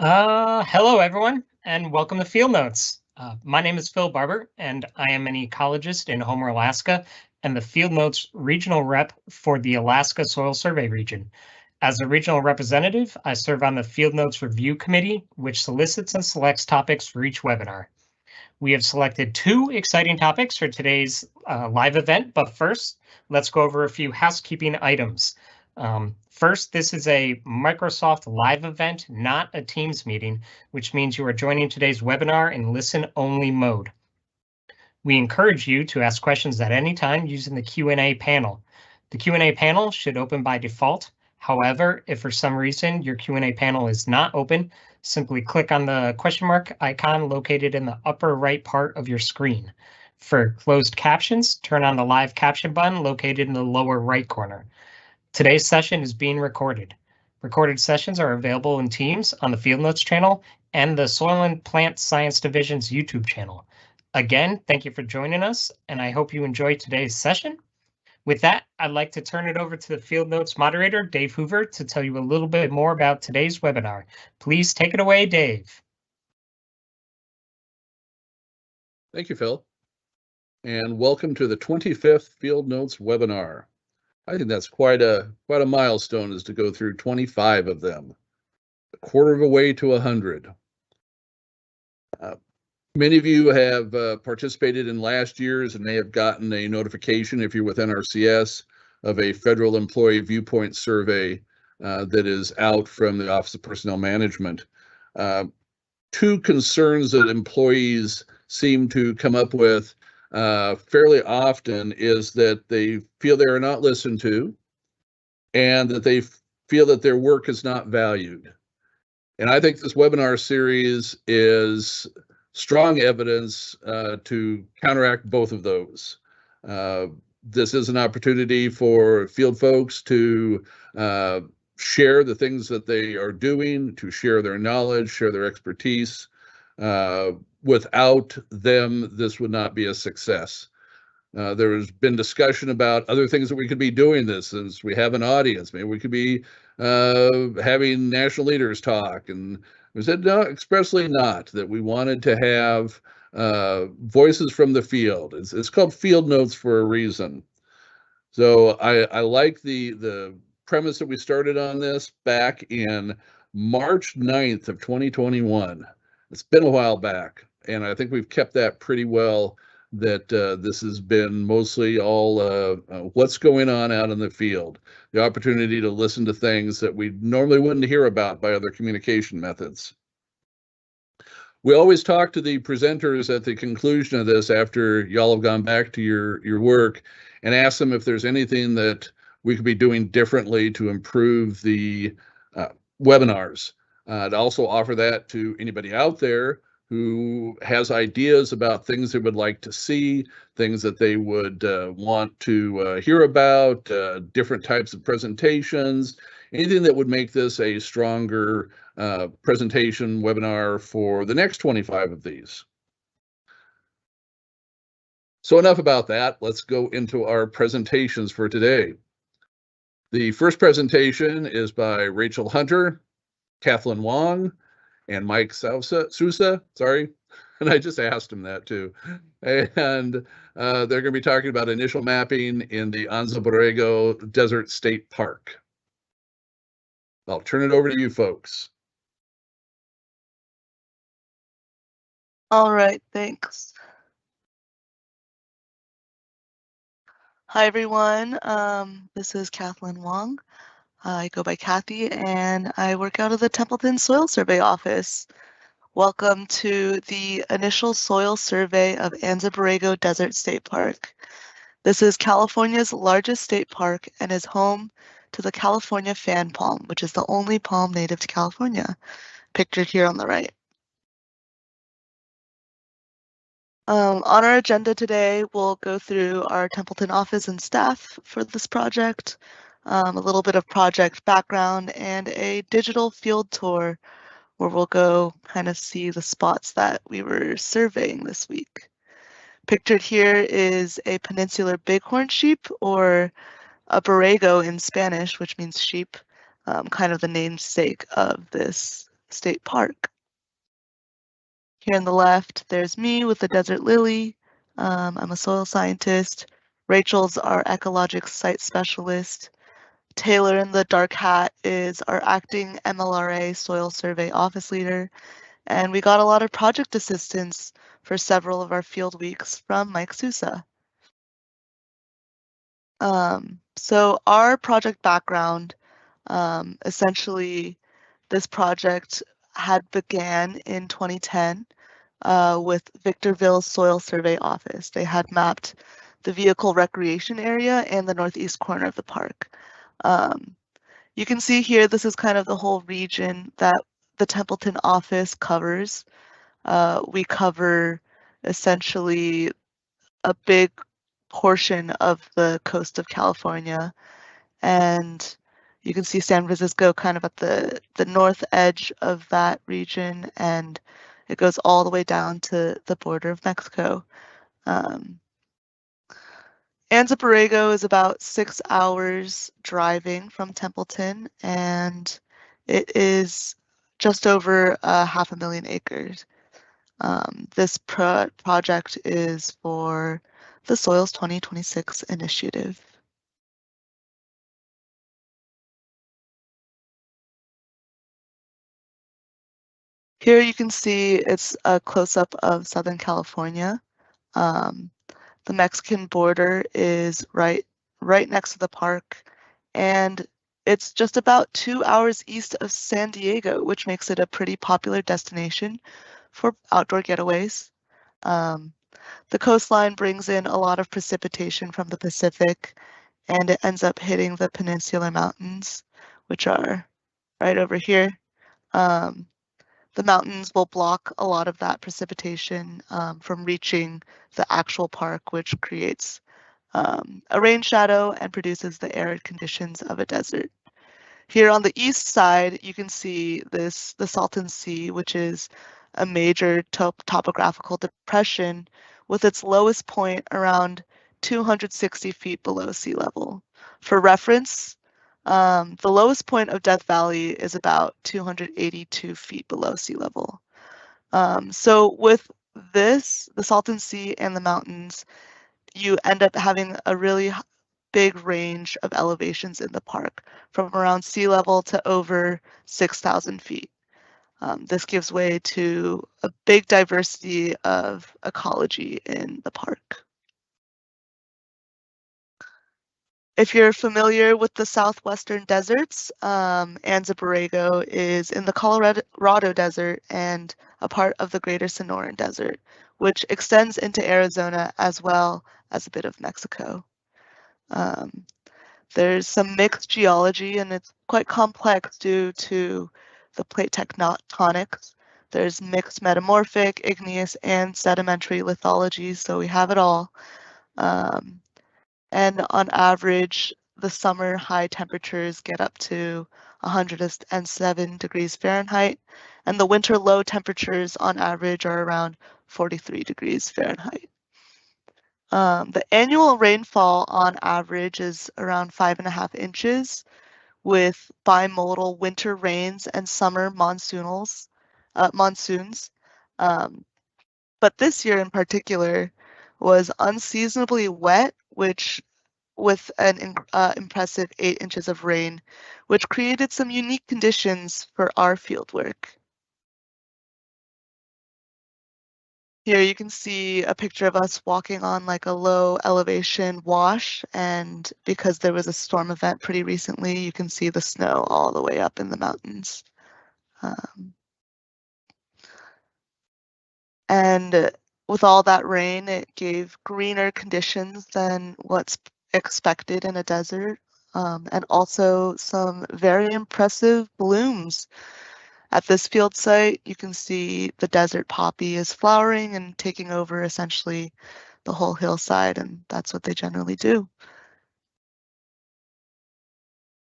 Hello, everyone, and welcome to Field Notes. My name is Phil Barber, and I am an ecologist in Homer, Alaska, and the Field Notes regional rep for the Alaska Soil Survey region. As a regional representative, I serve on the Field Notes Review Committee, which solicits and selects topics for each webinar. We have selected two exciting topics for today's live event, but first, let's go over a few housekeeping items. First, this is a Microsoft Live event, not a Teams meeting, which means you are joining today's webinar in listen-only mode. We encourage you to ask questions at any time using the Q&A panel. The Q&A panel should open by default. However, if for some reason your Q&A panel is not open, simply click on the question mark icon located in the upper right part of your screen. For closed captions, turn on the live caption button located in the lower right corner. Today's session is being recorded. Recorded sessions are available in Teams on the Field Notes channel and the Soil and Plant Science Division's YouTube channel. Again, thank you for joining us, and I hope you enjoyed today's session. With that, I'd like to turn it over to the Field Notes moderator, Dave Hoover, to tell you a little bit more about today's webinar. Please take it away, Dave. Thank you, Phil, and welcome to the 25th Field Notes webinar. I think that's quite a milestone, is to go through 25 of them, a quarter of a way to 100. Many of you have participated in last year's and may have gotten a notification, if you're with NRCS, of a federal employee viewpoint survey that is out from the Office of Personnel Management. Two concerns that employees seem to come up with fairly often is that they feel they are not listened to and that they feel that their work is not valued. And I think this webinar series is strong evidence to counteract both of those. This is an opportunity for field folks to share the things that they are doing, to share their knowledge, share their expertise. Without them, this would not be a success. There has been discussion about other things that we could be doing this, since we have an audience. Maybe we could be having national leaders talk, and we said no, expressly not, that we wanted to have voices from the field. It's called Field Notes for a reason. So I like the premise that we started on this back in March 9th of 2021. It's been a while back, and I think we've kept that pretty well, that this has been mostly all what's going on out in the field, the opportunity to listen to things that we normally wouldn't hear about by other communication methods. We always talk to the presenters at the conclusion of this, after y'all have gone back to your work, and ask them if there's anything that we could be doing differently to improve the webinars. To also offer that to anybody out there who has ideas about things they would like to see, things that they would want to hear about, different types of presentations, anything that would make this a stronger presentation webinar for the next 25 of these. So enough about that. Let's go into our presentations for today. The first presentation is by Rachel Hunter, Cathelyn Wang, and Mike Sousa, sorry, and I just asked him that too. And they're going to be talking about initial mapping in the Anza Borrego Desert State Park. I'll turn it over to you folks. All right, thanks. Hi, everyone. This is Cathelyn Wang. I go by Kathy, and I work out of the Templeton Soil Survey Office. Welcome to the initial soil survey of Anza Borrego Desert State Park. This is California's largest state park and is home to the California fan palm, which is the only palm native to California, pictured here on the right. On our agenda today, we'll go through our Templeton office and staff for this project, a little bit of project background, and a digital field tour where we'll go kind of see the spots that we were surveying this week. Pictured here is a peninsular bighorn sheep, or a borrego in Spanish, which means sheep, kind of the namesake of this State Park. Here on the left, there's me with the desert lily. I'm a soil scientist. Rachel's our ecologic site specialist. Taylor in the dark hat is our acting MLRA soil survey office leader. And we got a lot of project assistance for several of our field weeks from Mike Sousa. So our project background, essentially this project had began in 2010 with Victorville's Soil Survey Office. They had mapped the vehicle recreation area and the northeast corner of the park. You can see here, this is kind of the whole region that the Templeton office covers. We cover essentially a big portion of the coast of California, and you can see San Francisco kind of at the north edge of that region, and it goes all the way down to the border of Mexico. Anza Borrego is about 6 hours driving from Templeton, and it is just over 500,000 acres. This project is for the Soils 2026 initiative. Here you can see it's a close-up of Southern California. The Mexican border is right next to the park, and it's just about 2 hours east of San Diego, which makes it a pretty popular destination for outdoor getaways. The coastline brings in a lot of precipitation from the Pacific, and it ends up hitting the Peninsular Mountains, which are right over here. The mountains will block a lot of that precipitation from reaching the actual park, which creates a rain shadow and produces the arid conditions of a desert. Here on the east side, you can see the Salton Sea, which is a major topographical depression with its lowest point around 260 feet below sea level. For reference, the lowest point of Death Valley is about 282 feet below sea level. So with this, the Salton Sea and the mountains, you end up having a really big range of elevations in the park, from around sea level to over 6,000 feet. This gives way to a big diversity of ecology in the park. If you're familiar with the southwestern deserts, Anza Borrego is in the Colorado Desert and a part of the Greater Sonoran Desert, which extends into Arizona as well as a bit of Mexico. There's some mixed geology, and it's quite complex due to the plate tectonics. There's mixed metamorphic, igneous, and sedimentary lithology, so we have it all. And on average, the summer high temperatures get up to 107 degrees Fahrenheit, and the winter low temperatures on average are around 43 degrees Fahrenheit. The annual rainfall on average is around 5.5 inches, with bimodal winter rains and summer monsoons. But this year in particular was unseasonably wet, which with an impressive 8 inches of rain, which created some unique conditions for our fieldwork. Here you can see a picture of us walking on like a low elevation wash, and because there was a storm event pretty recently, you can see the snow all the way up in the mountains. And with all that rain, it gave greener conditions than what's expected in a desert, and also some very impressive blooms. At this field site, you can see the desert poppy is flowering and taking over essentially the whole hillside, and that's what they generally do.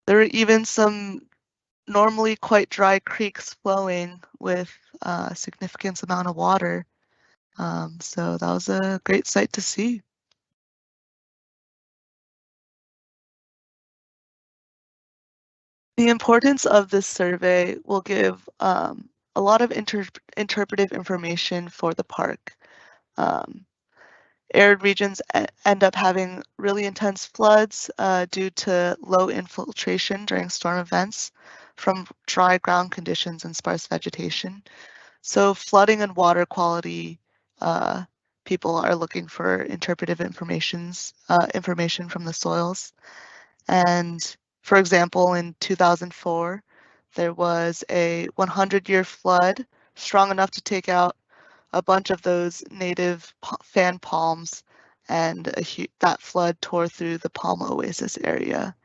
There are even some normally quite dry creeks flowing with a significant amount of water. So that was a great sight to see. The importance of this survey will give a lot of interpretive information for the park. Arid regions end up having really intense floods due to low infiltration during storm events from dry ground conditions and sparse vegetation. So flooding and water quality, people are looking for interpretive information from the soils. And for example, in 2004, there was a 100-year flood strong enough to take out a bunch of those native fan palms, and that flood tore through the palm oasis area.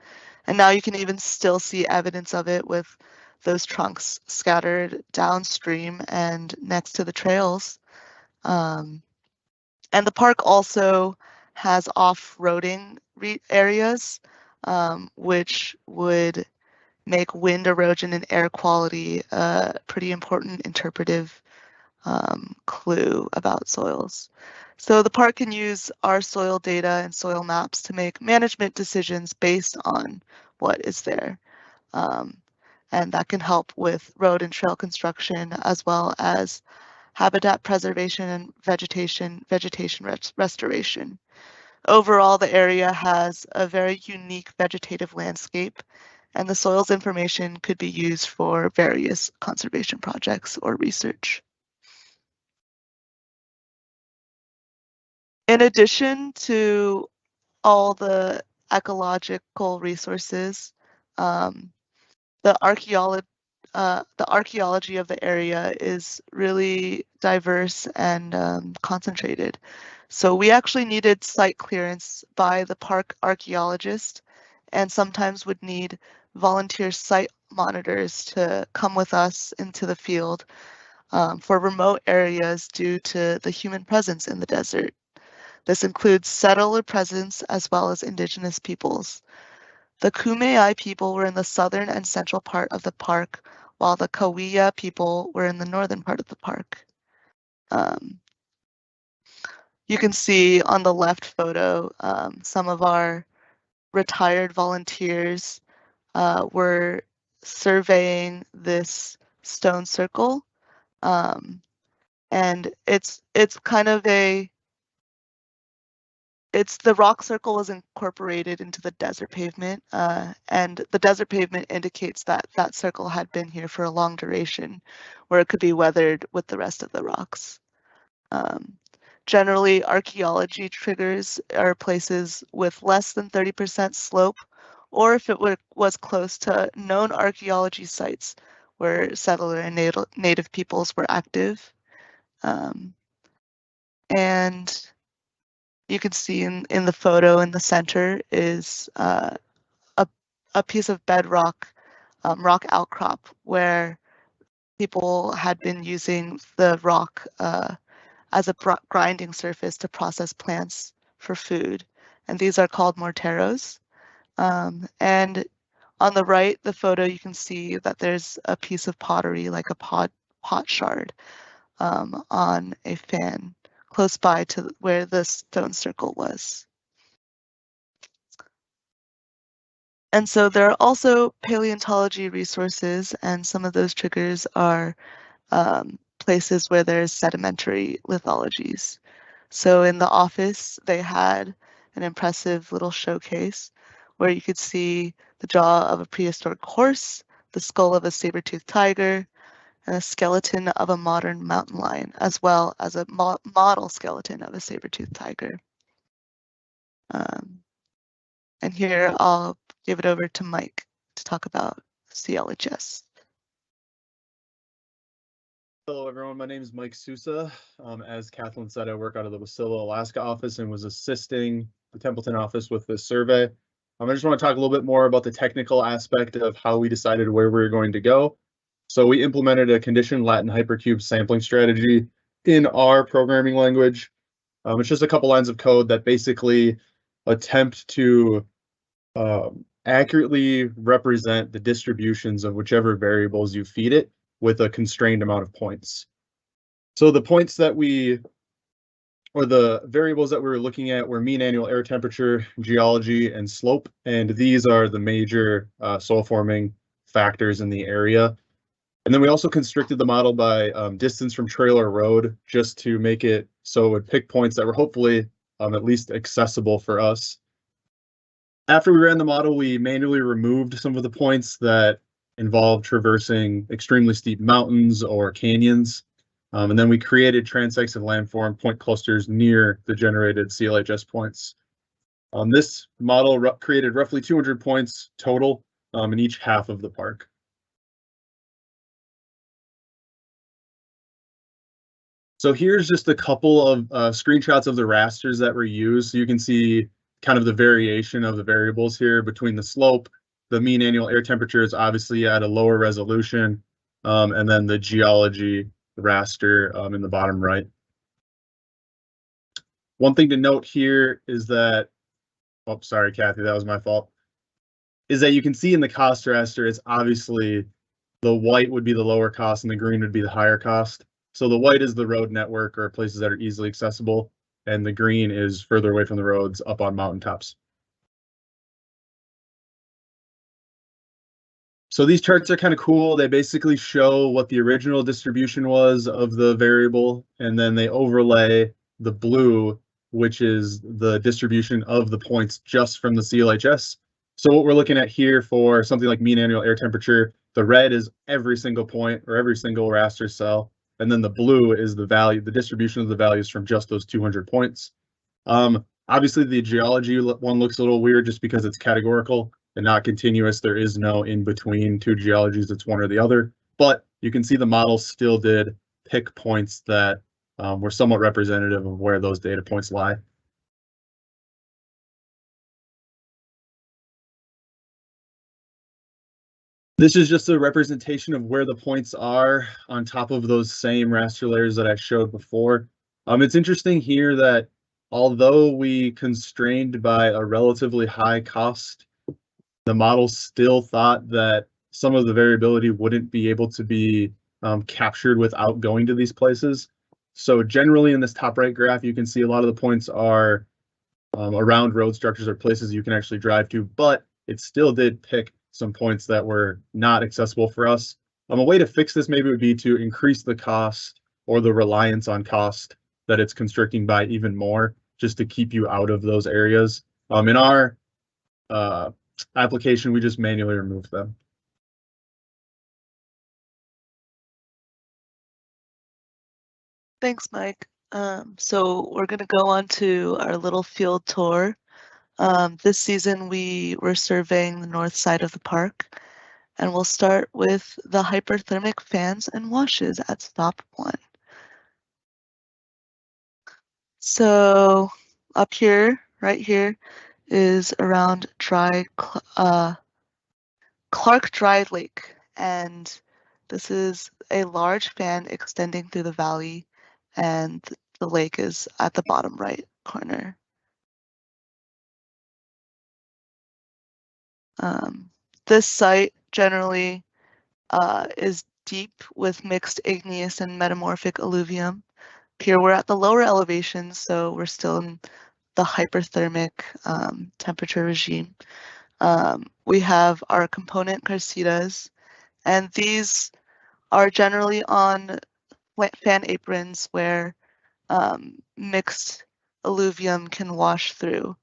And now you can even still see evidence of it with those trunks scattered downstream and next to the trails. And the park also has off-roading areas, which would make wind erosion and air quality a pretty important interpretive clue about soils. So the park can use our soil data and soil maps to make management decisions based on what is there. And that can help with road and trail construction, as well as habitat preservation and vegetation restoration. Overall, the area has a very unique vegetative landscape, and the soils information could be used for various conservation projects or research. In addition to all the ecological resources, the archaeology of the area is really diverse and concentrated. So we actually needed site clearance by the park archaeologist, and sometimes would need volunteer site monitors to come with us into the field for remote areas due to the human presence in the desert. This includes settler presence as well as indigenous peoples. The Kumeyaay people were in the southern and central part of the park, while the Kawiya people were in the northern part of the park. You can see on the left photo, some of our retired volunteers were surveying this stone circle. And it's kind of the rock circle was incorporated into the desert pavement, and the desert pavement indicates that that circle had been here for a long duration, where it could be weathered with the rest of the rocks. Generally, archaeology triggers are places with less than 30% slope, or if it was close to known archaeology sites where settler and native peoples were active. And you can see in the photo in the center is a piece of bedrock, rock outcrop, where people had been using the rock as a grinding surface to process plants for food. And these are called morteros. And on the right, the photo, you can see that there's a piece of pottery, like a pot shard, on a fan close by to where the stone circle was. And so there are also paleontology resources, and some of those triggers are places where there's sedimentary lithologies. So in the office, they had an impressive little showcase where you could see the jaw of a prehistoric horse, the skull of a saber-toothed tiger, and a skeleton of a modern mountain lion, as well as a model skeleton of a saber-toothed tiger. And here I'll give it over to Mike to talk about CLHS. Hello, everyone. My name is Mike Sousa. As Cathelyn said, I work out of the Wasilla, Alaska office and was assisting the Templeton office with this survey. I just want to talk a little bit more about the technical aspect of how we decided where we were going to go. So we implemented a conditioned Latin Hypercube sampling strategy in our programming language. It's just a couple lines of code that basically attempt to accurately represent the distributions of whichever variables you feed it with a constrained amount of points. So the points that the variables that we were looking at were mean annual air temperature, geology, and slope. And these are the major soil forming factors in the area. And then we also constricted the model by distance from trail or road, just to make it so it would pick points that were hopefully at least accessible for us. After we ran the model, we manually removed some of the points that involved traversing extremely steep mountains or canyons. And then we created transects and landform point clusters near the generated CLHS points. This model created roughly 200 points total in each half of the park. So here's just a couple of screenshots of the rasters that were used. So you can see kind of the variation of the variables here between the slope, the mean annual air temperature is obviously at a lower resolution, and then the geology raster in the bottom right. One thing to note here is that, oh, sorry, Kathy, that was my fault, is that you can see in the cost raster, it's obviously the white would be the lower cost and the green would be the higher cost. So the white is the road network or places that are easily accessible, and the green is further away from the roads up on mountaintops. So these charts are kind of cool. They basically show what the original distribution was of the variable, and then they overlay the blue, which is the distribution of the points just from the CLHS. So what we're looking at here for something like mean annual air temperature, the red is every single point or every single raster cell. And then the blue is the value, the distribution of the values from just those 200 points. Obviously, the geology one looks a little weird just because it's categorical and not continuous. There is no in between two geologies, it's one or the other. But you can see the model still did pick points that were somewhat representative of where those data points lie. This is just a representation of where the points are on top of those same raster layers that I showed before. It's interesting here that although we constrained by a relatively high cost, the model still thought that some of the variability wouldn't be able to be captured without going to these places. So generally in this top right graph, you can see a lot of the points are around road structures or places you can actually drive to, but it still did pick some points that were not accessible for us. A way to fix this maybe would be to increase the cost or the reliance on cost that it's constricting by even more, just to keep you out of those areas. In our application, we just manually removed them. Thanks, Mike. So we're going to go on to our little field tour. This season, we were surveying the north side of the park, and we'll start with the hyperthermic fans and washes at stop 1. So up here, right here, is around Clark Dry Lake, and this is a large fan extending through the valley, and the lake is at the bottom right corner. This site generally is deep with mixed igneous and metamorphic alluvium. Here we're at the lower elevations, so we're still in the hyperthermic temperature regime. We have our component carcetas, and these are generally on fan aprons where mixed alluvium can wash through,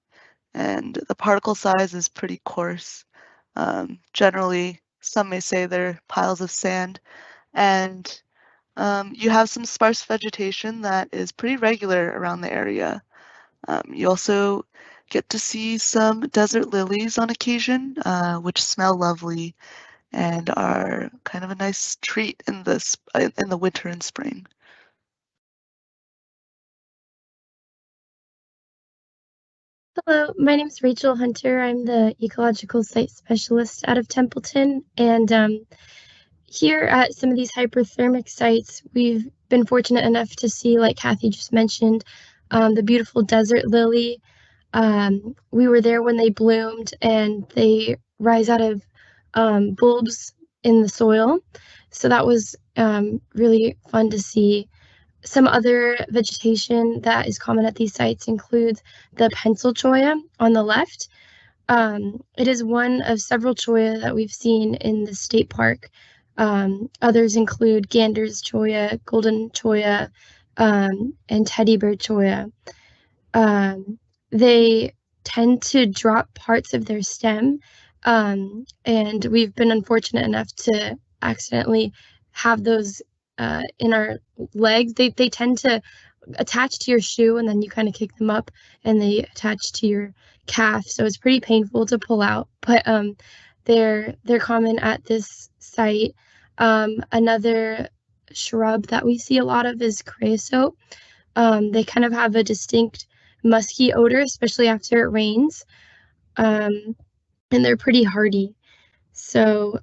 and the particle size is pretty coarse. Generally, some may say they're piles of sand, and you have some sparse vegetation that is pretty regular around the area. You also get to see some desert lilies on occasion, which smell lovely and are kind of a nice treat in the winter and spring. Hello, my name is Rachel Hunter. I'm the Ecological Site Specialist out of Templeton, and here at some of these hyperthermic sites, we've been fortunate enough to see, like Kathy just mentioned, the beautiful desert lily. We were there when they bloomed, and they rise out of bulbs in the soil, so that was really fun to see. Some other vegetation that is common at these sites includes the pencil cholla on the left. It is one of several cholla that we've seen in the state park. Others include Gander's cholla, golden cholla, and teddy bear cholla. They tend to drop parts of their stem, and we've been unfortunate enough to accidentally have those in our legs. They tend to attach to your shoe, and then you kind of kick them up and they attach to your calf, so it's pretty painful to pull out, but they're common at this site. Another shrub that we see a lot of is creosote. They kind of have a distinct musky odor, especially after it rains, and they're pretty hardy, so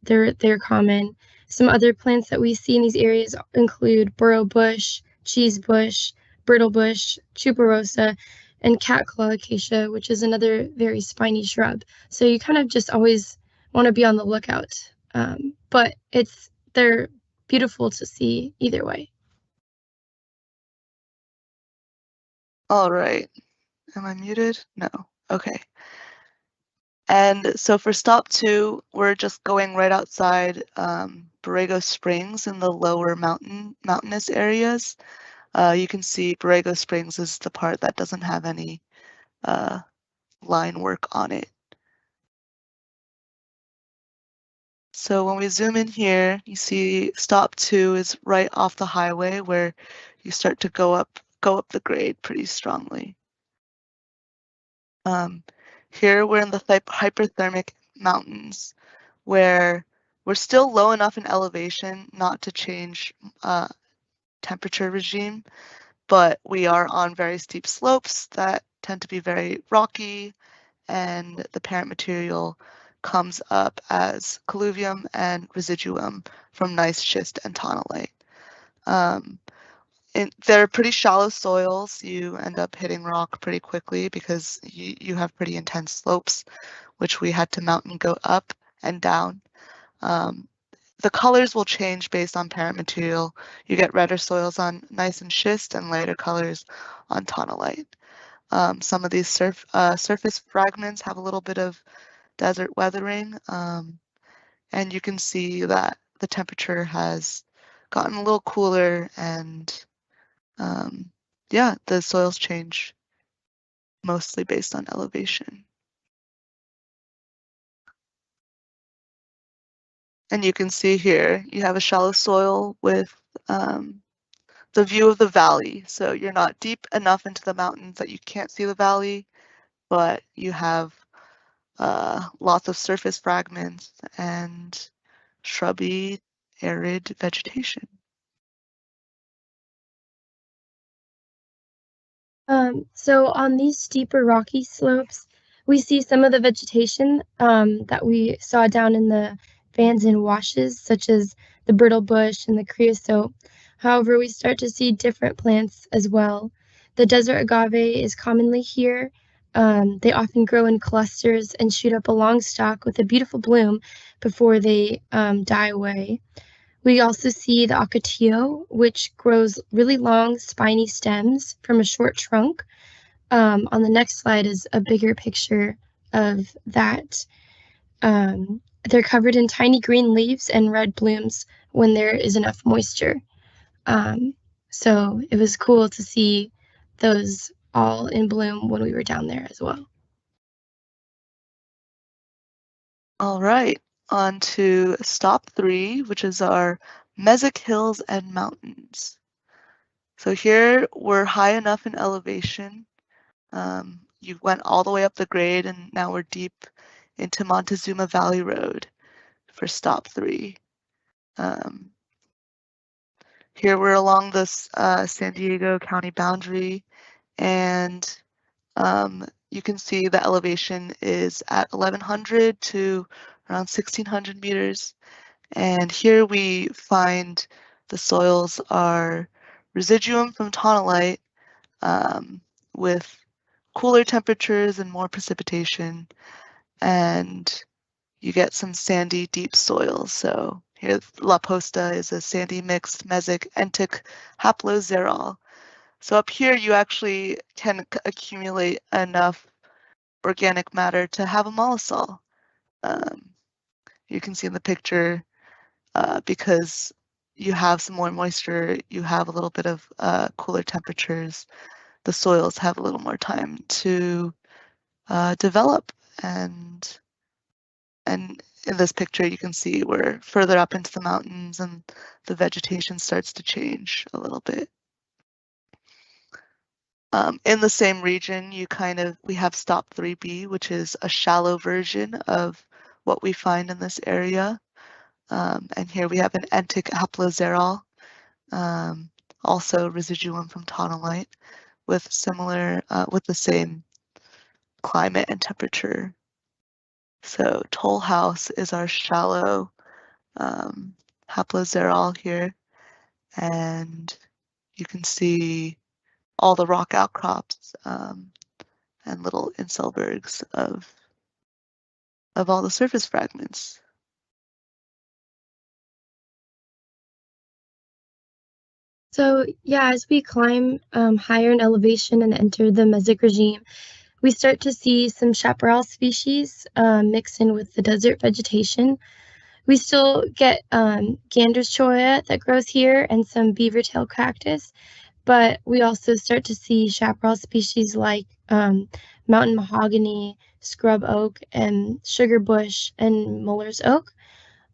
they're common. Some other plants that we see in these areas include burrow bush, cheese bush, brittle bush, tuberosa, and catclaw acacia, which is another very spiny shrub. So you kind of just always want to be on the lookout. But they're beautiful to see either way. All right. Am I muted? No. Okay. And so for stop 2, we're just going right outside Borrego Springs in the lower mountainous areas. You can see Borrego Springs is the part that doesn't have any line work on it. So when we zoom in here, you see stop 2 is right off the highway where you start to go up the grade pretty strongly. Here we're in the Hyperthermic Mountains, where we're still low enough in elevation not to change temperature regime, but we are on very steep slopes that tend to be very rocky, and the parent material comes up as colluvium and residuum from gneiss, schist, and tonalite. They're pretty shallow soils. You end up hitting rock pretty quickly because you have pretty intense slopes, which we had to mountain goat up and down. The colors will change based on parent material. You get redder soils on gneiss and schist and lighter colors on tonalite. Some of these surface fragments have a little bit of desert weathering, and you can see that the temperature has gotten a little cooler, and yeah, the soils change mostly based on elevation. And you can see here, you have a shallow soil with the view of the valley. So you're not deep enough into the mountains that you can't see the valley, but you have lots of surface fragments and shrubby, arid vegetation. So on these steeper rocky slopes, we see some of the vegetation that we saw down in the fans and washes, such as the brittle bush and the creosote. However, we start to see different plants as well. The desert agave is commonly here. They often grow in clusters and shoot up a long stalk with a beautiful bloom before they die away. We also see the ocotillo, which grows really long, spiny stems from a short trunk. On the next slide is a bigger picture of that. They're covered in tiny green leaves and red blooms when there is enough moisture. So it was cool to see those all in bloom when we were down there as well. All right, on to stop 3, which is our Mesic Hills and Mountains. So here we're high enough in elevation. You went all the way up the grade, and now we're deep into Montezuma Valley Road for stop 3. Here we're along this San Diego County boundary, and you can see the elevation is at 1100 to around 1600 meters. And here we find the soils are residuum from tonalite with cooler temperatures and more precipitation. And you get some sandy, deep soils. So here, La Posta is a sandy mixed mesic entic haploxerol. So up here, you actually can accumulate enough organic matter to have a mollisol. You can see in the picture, because you have some more moisture, you have a little bit of cooler temperatures, the soils have a little more time to develop. And in this picture, you can see we're further up into the mountains and the vegetation starts to change a little bit. In the same region, we have Stop 3B, which is a shallow version of what we find in this area. And here we have an entic haploxerol, also residuum from tonalite, with the same climate and temperature. So Toll House is our shallow haploxerol here, and you can see all the rock outcrops and little inselbergs of all the surface fragments. So yeah, as we climb higher in elevation and enter the Mesic regime, we start to see some chaparral species mix in with the desert vegetation. We still get gander's cholla that grows here and some beaver tail cactus, but we also start to see chaparral species like mountain mahogany, scrub oak, and sugar bush and Muller's oak.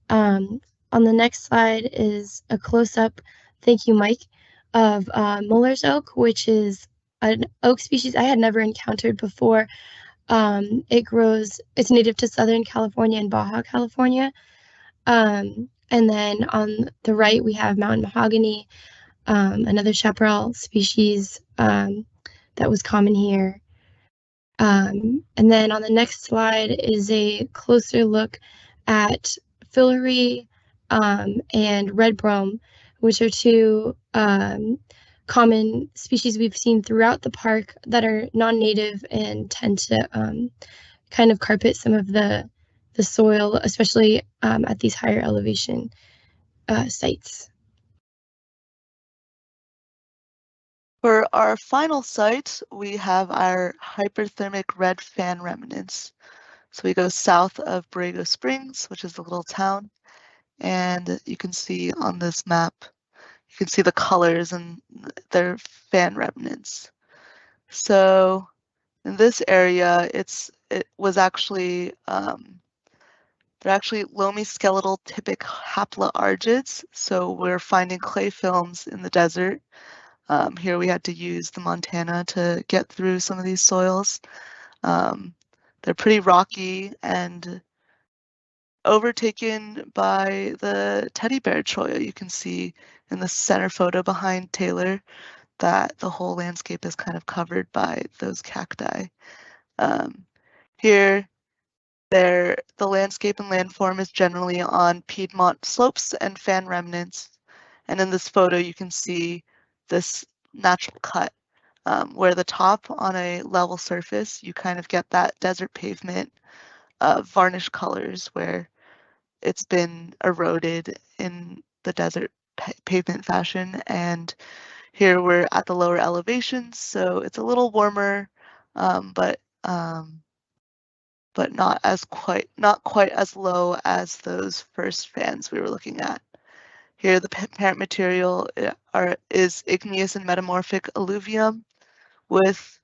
On the next slide is a close-up, thank you, Mike, of Muller's oak, which is an oak species I had never encountered before. It's native to Southern California and Baja California. And then on the right, we have mountain mahogany, another chaparral species that was common here. And then on the next slide is a closer look at filary and red brome, which are two common species we've seen throughout the park that are non-native and tend to kind of carpet some of the soil, especially at these higher elevation sites. For our final site, we have our hyperthermic red fan remnants. So we go south of Borrego Springs, which is a little town, and you can see on this map, you can see the colors and their fan remnants. So in this area, they're actually loamy skeletal typic haploargids. So we're finding clay films in the desert. Here we had to use the Montana to get through some of these soils. They're pretty rocky and overtaken by the teddy bear cholla. You can see in the center photo behind Taylor that the whole landscape is kind of covered by those cacti. Here, the landscape and landform is generally on Piedmont slopes and fan remnants. And in this photo, you can see this natural cut where the top on a level surface, you kind of get that desert pavement varnish colors where it's been eroded in the desert pavement fashion. And here we're at the lower elevations, so it's a little warmer, but not quite as low as those first fans we were looking at. Here, the parent material is igneous and metamorphic alluvium with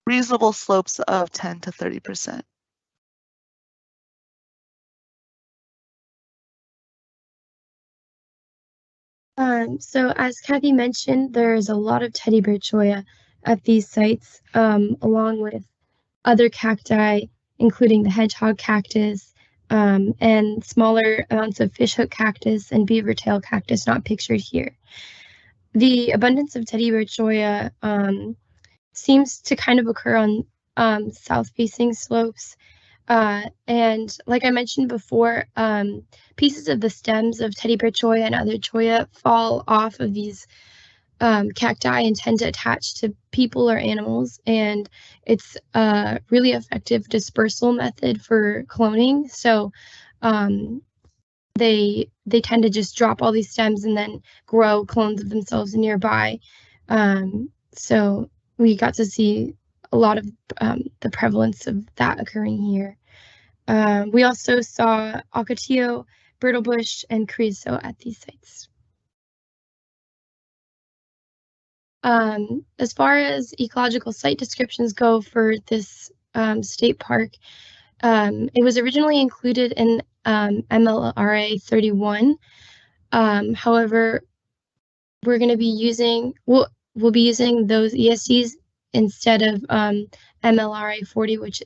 reasonable slopes of 10 to 30%. So as Kathy mentioned, there's a lot of teddy bear cholla at these sites, along with other cacti, including the hedgehog cactus, and smaller amounts of fishhook cactus and beaver tail cactus not pictured here. The abundance of teddy bear cholla seems to kind of occur on south-facing slopes. And like I mentioned before, pieces of the stems of teddy bear cholla and other cholla fall off of these cacti and tend to attach to people or animals, and it's a really effective dispersal method for cloning. So they tend to just drop all these stems and then grow clones of themselves nearby. So we got to see a lot of the prevalence of that occurring here. We also saw ocotillo, brittle-bush, and creosote at these sites. As far as ecological site descriptions go for this state park, it was originally included in MLRA 31. However, we'll be using those ESCs instead of MLRA 40, which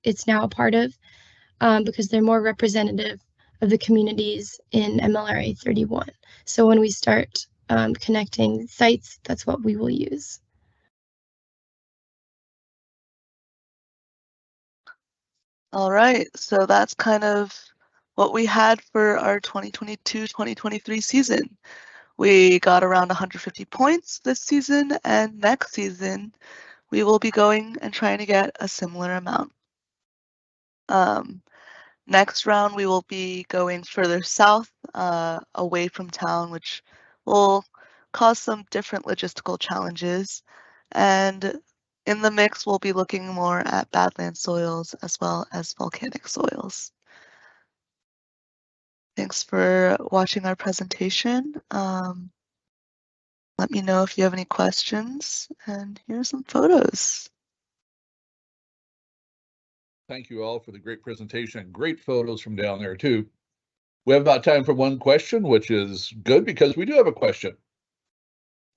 it's now a part of, because they're more representative of the communities in MLRA 31. So when we start connecting sites, that's what we will use. All right, so that's kind of what we had for our 2022-2023 season. We got around 150 points this season, and next season we will be going and trying to get a similar amount. Next round we will be going further south, away from town, which will cause some different logistical challenges. And in the mix, we'll be looking more at badland soils as well as volcanic soils. Thanks for watching our presentation. Let me know if you have any questions, and here's some photos. Thank you all for the great presentation. Great photos from down there too. We have about time for one question, which is good because we do have a question.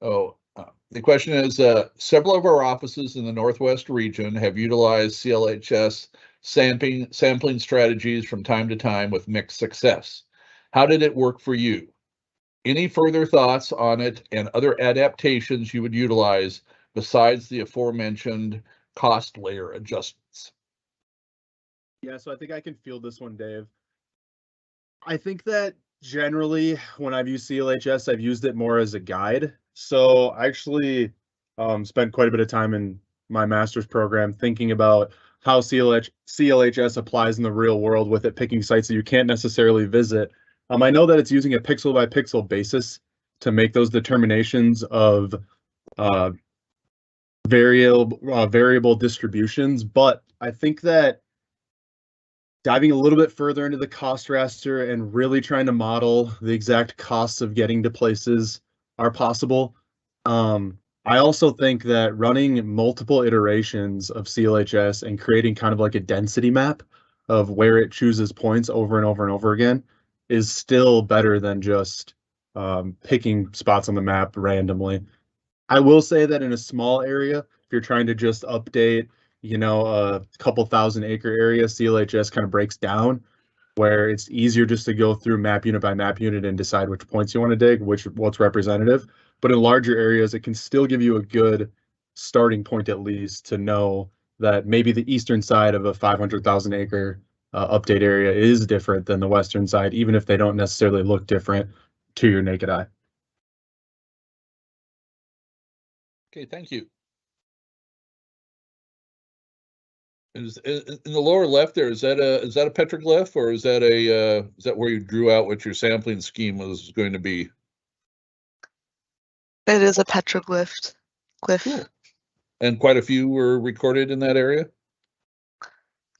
The question is, several of our offices in the Northwest region have utilized CLHS sampling strategies from time to time with mixed success. How did it work for you? Any further thoughts on it and other adaptations you would utilize besides the aforementioned cost layer adjustments? Yeah, so I think I can field this one, Dave. I think that generally when I've used CLHS, I've used it more as a guide. So I actually spent quite a bit of time in my master's program thinking about how CLHS applies in the real world with it picking sites that you can't necessarily visit. I know that it's using a pixel by pixel basis to make those determinations of variable distributions, but I think that diving a little bit further into the cost raster and really trying to model the exact costs of getting to places are possible. I also think that running multiple iterations of CLHS and creating kind of like a density map of where it chooses points over and over and over again is still better than just picking spots on the map randomly. I will say that in a small area, if you're trying to just update, a couple thousand acre area, CLHS kind of breaks down where it's easier just to go through map unit by map unit and decide which points you want to dig, what's representative. But in larger areas, it can still give you a good starting point at least to know that maybe the eastern side of a 500,000 acre update area is different than the western side, even if they don't necessarily look different to your naked eye. Okay, thank you. In the lower left there, is that a petroglyph, or is that where you drew out what your sampling scheme was going to be? It is a petroglyph. Cool. And quite a few were recorded in that area?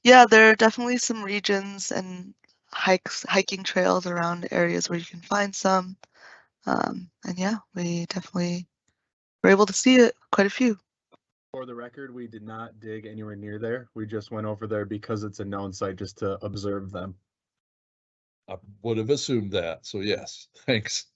Yeah, there are definitely some regions and hiking trails around areas where you can find some. And yeah, we definitely were able to see it, quite a few. For the record, we did not dig anywhere near there. We just went over there because it's a known site just to observe them. I would have assumed that, so yes, thanks.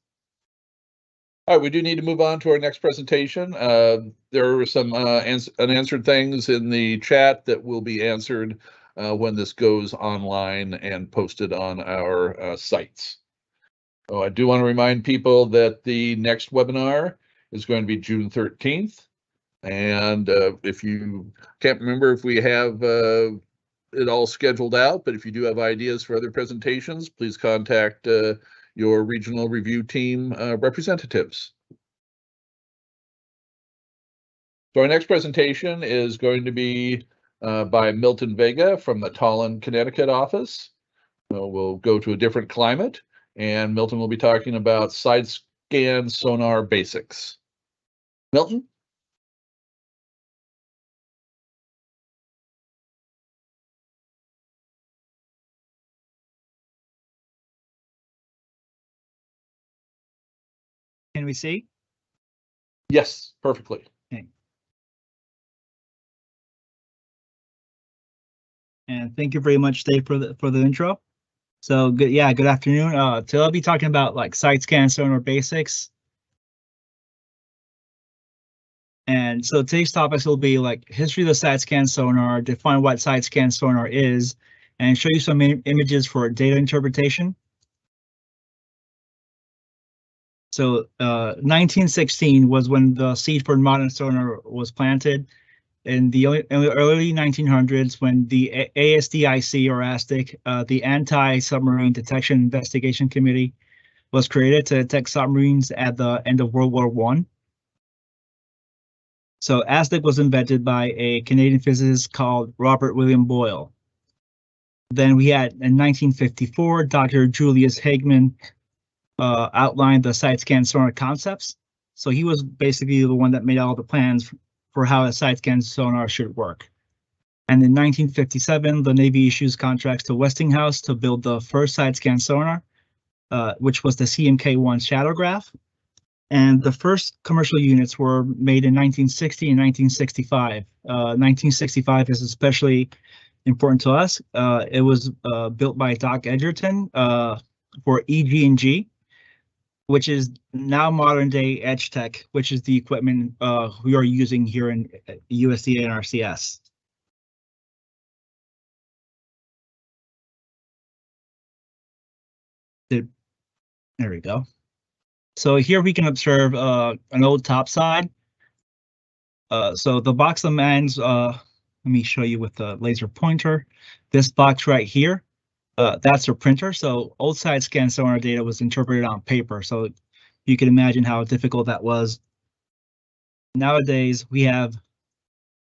All right, we do need to move on to our next presentation. There were some unanswered things in the chat that will be answered when this goes online and posted on our sites. I do want to remind people that the next webinar is going to be June 13th. And if you can't remember if we have it all scheduled out, but if you do have ideas for other presentations, please contact your regional review team representatives. So our next presentation is going to be by Milton Vega from the Tolland, Connecticut office. We'll go to a different climate, and Milton will be talking about side scan sonar basics. Milton? Can we see? Yes, perfectly. Okay. And thank you very much, Dave, for the intro. So good, yeah, good afternoon. Today I'll be talking about like side scan sonar basics. And so today's topics will be like history of the side scan sonar, define what side scan sonar is, and show you some images for data interpretation. So 1916 was when the seed for modern sonar was planted. In the early 1900s, when the ASDIC or ASDIC, the Anti-Submarine Detection Investigation Committee, was created to detect submarines at the end of World War I. So ASDIC was invented by a Canadian physicist called Robert William Boyle. Then we had in 1954, Dr. Julius Hageman outlined the side scan sonar concepts. So he was basically the one that made all the plans for how a side scan sonar should work. And in 1957, the Navy issues contracts to Westinghouse to build the first side scan sonar, which was the CMK-1 shadowgraph. And the first commercial units were made in 1960 and 1965. 1965 is especially important to us. It was built by Doc Edgerton for EG&G, which is now modern day Edge Tech, which is the equipment we are using here in USDA and NRCS. There we go. So here we can observe an old topside. So the box of mans, let me show you with the laser pointer. This box right here, that's a printer. So old side scan sonar data was interpreted on paper. So you can imagine how difficult that was. Nowadays we have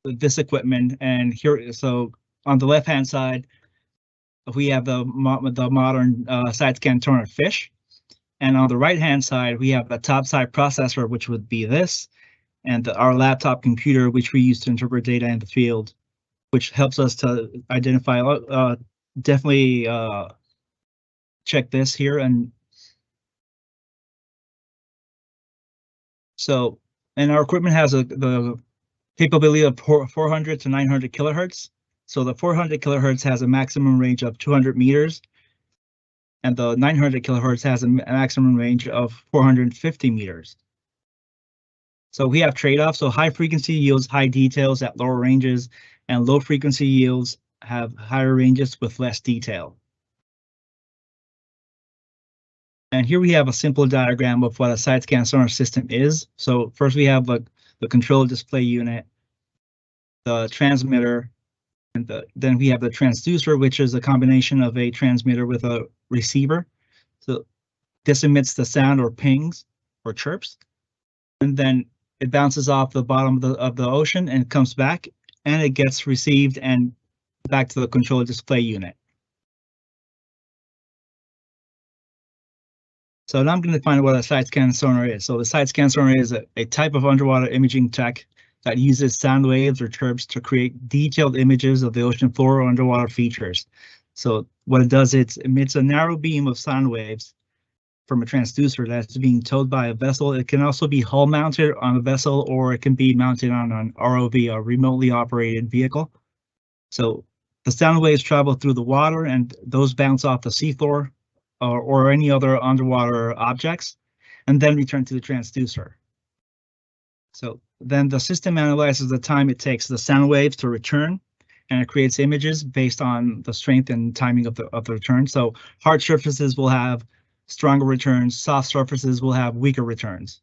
this equipment, and here, so on the left-hand side, we have the modern side scan sonar fish. And on the right-hand side, we have a topside processor, which would be this, and our laptop computer, which we use to interpret data in the field, which helps us to identify, definitely check this here. And so, and our equipment has the capability of 400 to 900 kilohertz. So the 400 kilohertz has a maximum range of 200 meters. And the 900 kilohertz has a maximum range of 450 meters. So we have trade-offs. So high frequency yields high details at lower ranges, and low frequency yields have higher ranges with less detail. And here we have a simple diagram of what a side scan sonar system is. So first we have the control display unit, the transmitter, and then we have the transducer, which is a combination of a transmitter with a receiver. So this emits the sound or pings or chirps, and then it bounces off the bottom of the ocean and comes back, and it gets received and back to the control display unit. So now I'm going to find out what a side scan sonar is. So the side scan sonar is a type of underwater imaging tech that uses sound waves or chirps to create detailed images of the ocean floor or underwater features. So what it does, it emits a narrow beam of sound waves from a transducer that's being towed by a vessel. It can also be hull mounted on a vessel, or it can be mounted on an ROV, a remotely operated vehicle. So the sound waves travel through the water, and those bounce off the seafloor or any other underwater objects, and then return to the transducer. So then the system analyzes the time it takes the sound waves to return, and it creates images based on the strength and timing of the return. So hard surfaces will have stronger returns, soft surfaces will have weaker returns.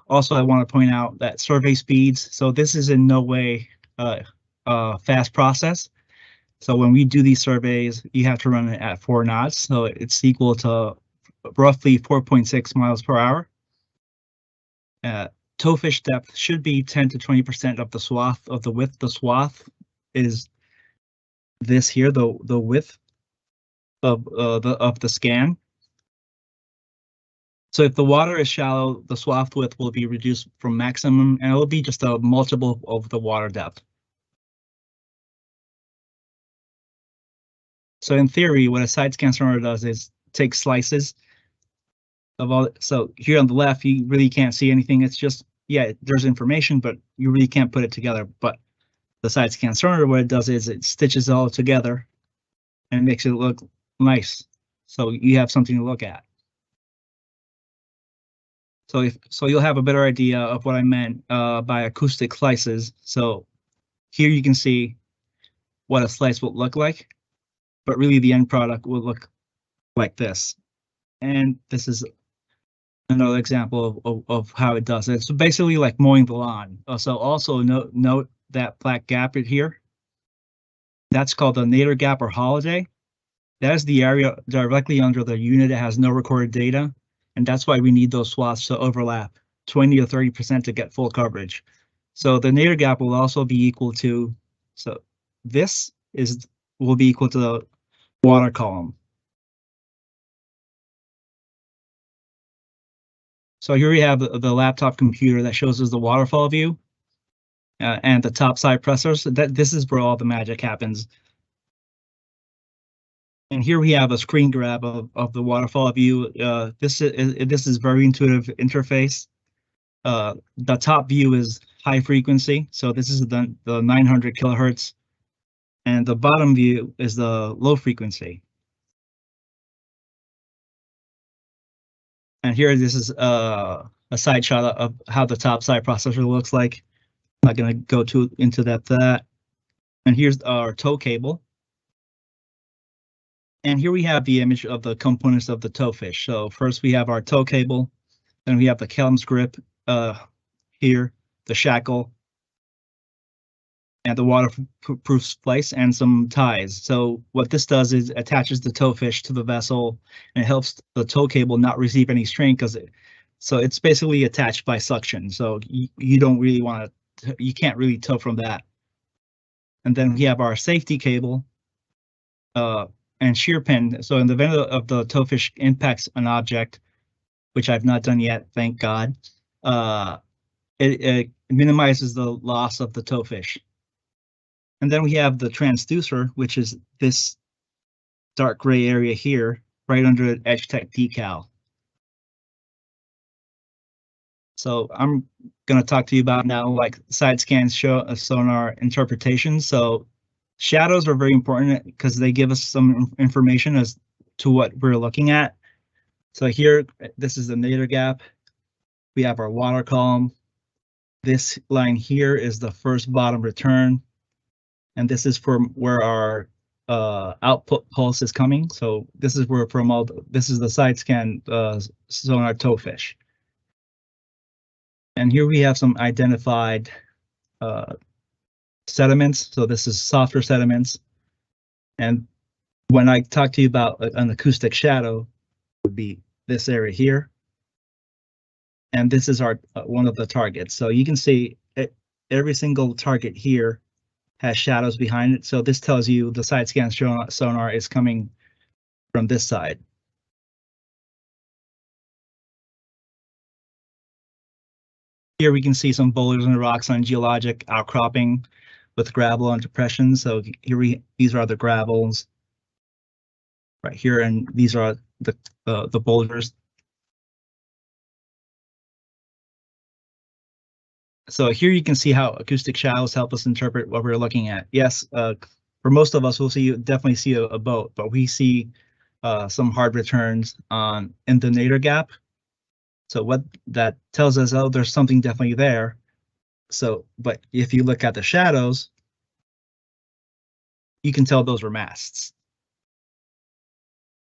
Also, I want to point out that survey speeds, so this is in no way a fast process. So when we do these surveys, you have to run it at 4 knots. So it's equal to roughly 4.6 miles per hour. Towfish depth should be 10 to 20% of the swath of the width. The swath is this here, the width of the scan. So if the water is shallow, the swath width will be reduced from maximum, and it will be just a multiple of the water depth. So in theory, what a side scan sonar does is take slices of all. So here on the left, you really can't see anything. It's just, yeah, there's information, but you really can't put it together. But the side scan sonar, what it does is it stitches it all together and makes it look nice. So you have something to look at. So you'll have a better idea of what I meant by acoustic slices. So here you can see what a slice will look like, but really the end product will look like this. And this is another example of how it does it. So basically like mowing the lawn. So also note that black gap right here. That's called the nadir gap or holiday. That is the area directly under the unit that has no recorded data. And that's why we need those swaths to overlap 20 or 30% to get full coverage. So the nadir gap will also be equal to, so this will be equal to the water column. So here we have the laptop computer that shows us the waterfall view and the top side pressors. This is where all the magic happens. And here we have a screen grab of the waterfall view. This is very intuitive interface. The top view is high frequency, so this is the 900 kilohertz, and the bottom view is the low frequency. And here, this is a side shot of how the top side processor looks like. I'm not going to go too into that. And here's our tow cable. And here we have the image of the components of the tow fish. So first we have our tow cable, then we have the Kelm's grip here, the shackle, and the waterproof splice and some ties. So what this does is attaches the tow fish to the vessel and it helps the tow cable not receive any strain so it's basically attached by suction. So you don't really want to, you can't really tow from that. And then we have our safety cable and shear pin. So in the event of the tow fish impacts an object, which I've not done yet, thank God, it minimizes the loss of the tow fish. And then we have the transducer, which is this dark gray area here, right under the Edge Tech decal. So I'm going to talk to you about now like side scans show a sonar interpretation. So shadows are very important because they give us some information as to what we're looking at. So here, this is the nadir gap. We have our water column. This line here is the first bottom return. And this is from where our output pulse is coming. So this is where this is the side scan sonar tow fish. And here we have some identified sediments. So this is softer sediments. And when I talk to you about an acoustic shadow, it would be this area here. And this is our one of the targets. So you can see every single target here has shadows behind it. So this tells you the side scan sonar is coming from this side. Here we can see some boulders and rocks on geologic outcropping with gravel and depression. So here these are the gravels right here, and these are the boulders. So here you can see how acoustic shadows help us interpret what we're looking at. Yes, for most of us, we'll definitely see a boat, but we see some hard returns in the nadir gap. So what that tells us, oh, there's something definitely there. So, but if you look at the shadows, you can tell those were masts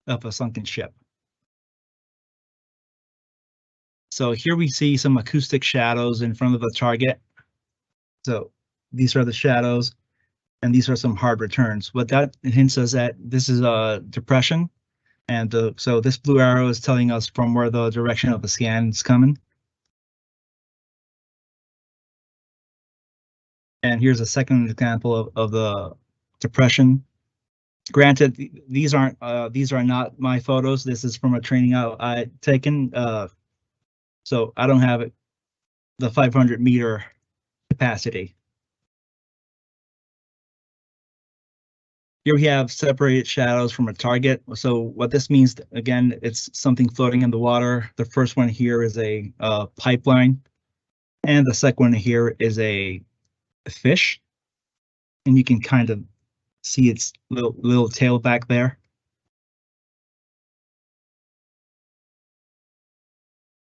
of a sunken ship. So here we see some acoustic shadows in front of the target. So these are the shadows, and these are some hard returns. What that hints us at, this is a depression. And so this blue arrow is telling us from where the direction of the scan is coming. And here's a second example of the depression. Granted, these are not my photos. This is from a training I taken. So I don't have the 500 meter capacity. Here we have separated shadows from a target. So what this means, again, it's something floating in the water. The first one here is a pipeline, and the second one here is a fish. And you can kind of see its little tail back there.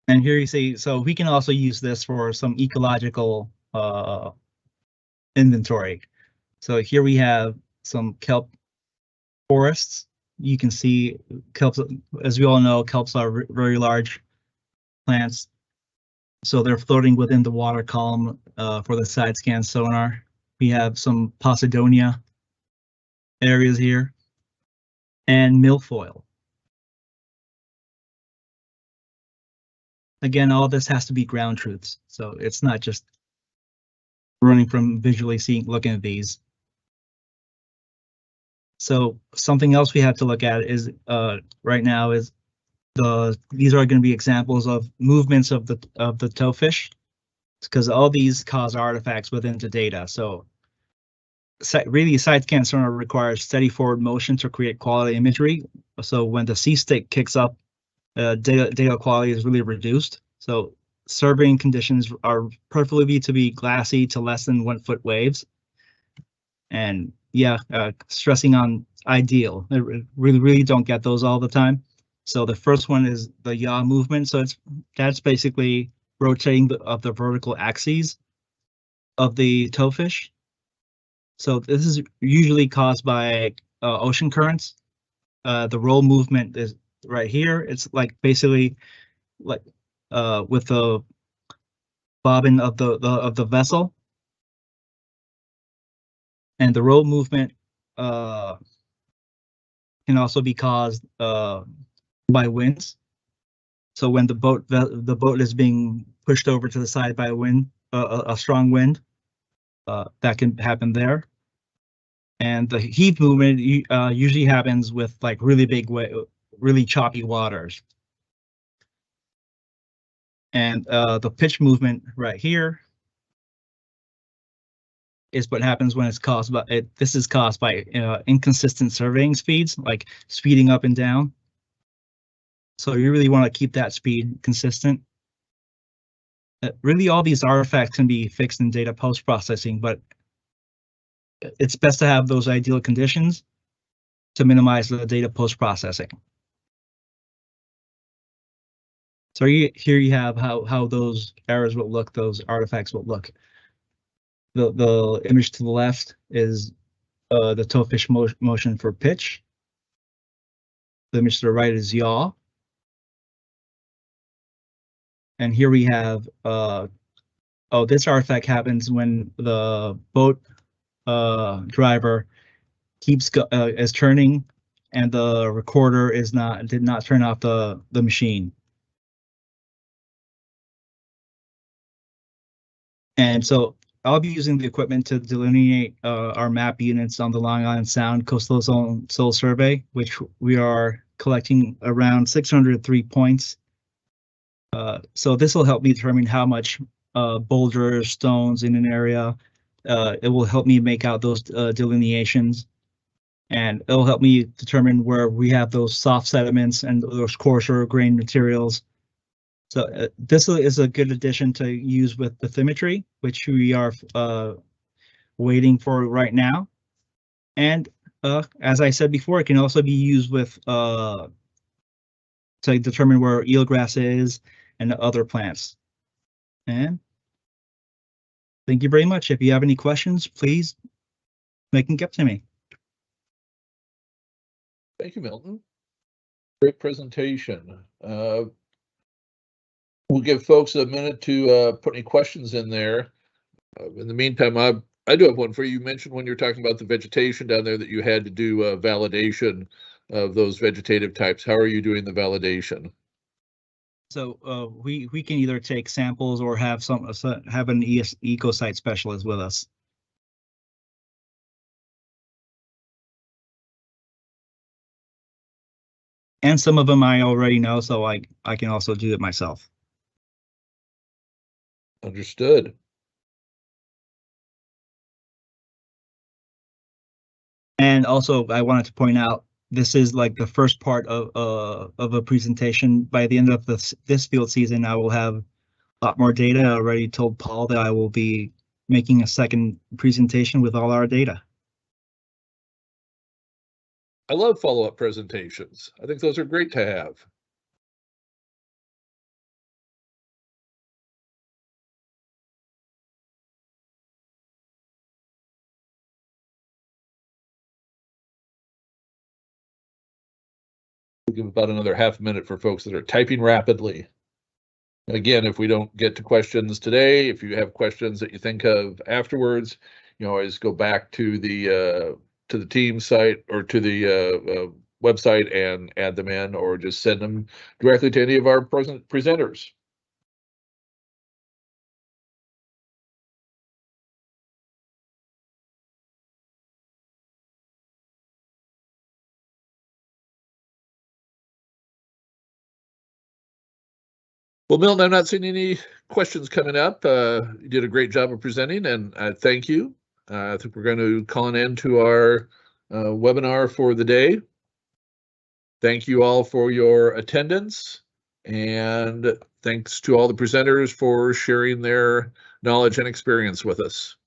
And here you see, so we can also use this for some ecological inventory. So here we have some kelp forests. You can see kelps, as we all know, kelps are very large plants. So they're floating within the water column for the side scan sonar. We have some Posidonia areas here and milfoil. Again, all this has to be ground truths, so it's not just running from visually seeing, looking at these. So something else we have to look at is right now is these are going to be examples of movements of the toefish, because all these cause artifacts within the data. So really, side scan sonar requires steady forward motion to create quality imagery. So when the sea stick kicks up, data quality is really reduced. So surveying conditions are preferably to be glassy to less than 1 foot waves. And yeah, stressing on ideal. I really don't get those all the time. So the first one is the yaw movement. So that's basically rotating the vertical axes of the toefish. So this is usually caused by ocean currents. The roll movement is right here. It's like basically like with the bobbin of the vessel, and the roll movement can also be caused by winds. So when the boat is being pushed over to the side by a wind, a strong wind, that can happen there. And the heave movement usually happens with like really big really choppy waters. And the pitch movement right here is what happens when it's caused by it. This is caused by inconsistent surveying speeds, like speeding up and down. So you really want to keep that speed consistent. Really, all these artifacts can be fixed in data post-processing, but it's best to have those ideal conditions to minimize the data post-processing. So here you have how those errors will look, those artifacts will look. The image to the left is the toefish motion for pitch. The image to the right is yaw. And here we have, this artifact happens when the boat driver is turning and the recorder did not turn off the machine. And so I'll be using the equipment to delineate our map units on the Long Island Sound Coastal Zone Soil Survey, which we are collecting around 603 points. So this will help me determine how much boulders, stones in an area. It will help me make out those delineations, and it'll help me determine where we have those soft sediments and those coarser grained materials. So this is a good addition to use with bathymetry, which we are waiting for right now. And as I said before, it can also be used with to determine where eelgrass is and other plants. And thank you very much. If you have any questions, please make them get to me. Thank you, Milton. Great presentation. We'll give folks a minute to put any questions in there. In the meantime, I do have one for you. You mentioned when you were talking about the vegetation down there that you had to do validation of those vegetative types. How are you doing the validation? So we can either take samples or have an ecosite specialist with us. And some of them I already know, so I can also do it myself. Understood. And also, I wanted to point out, this is like the first part of a presentation. By the end of this field season, I will have a lot more data. I already told Paul that I will be making a second presentation with all our data. I love follow-up presentations. I think those are great to have. We'll give about another half a minute for folks that are typing rapidly. Again, if we don't get to questions today, if you have questions that you think of afterwards, you know, always go back to the team site or to the website and add them in, or just send them directly to any of our presenters. Well, Milton, I'm not seeing any questions coming up. You did a great job of presenting, and thank you. I think we're going to call an end to our webinar for the day. Thank you all for your attendance, and thanks to all the presenters for sharing their knowledge and experience with us.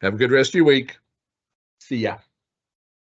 Have a good rest of your week. See ya.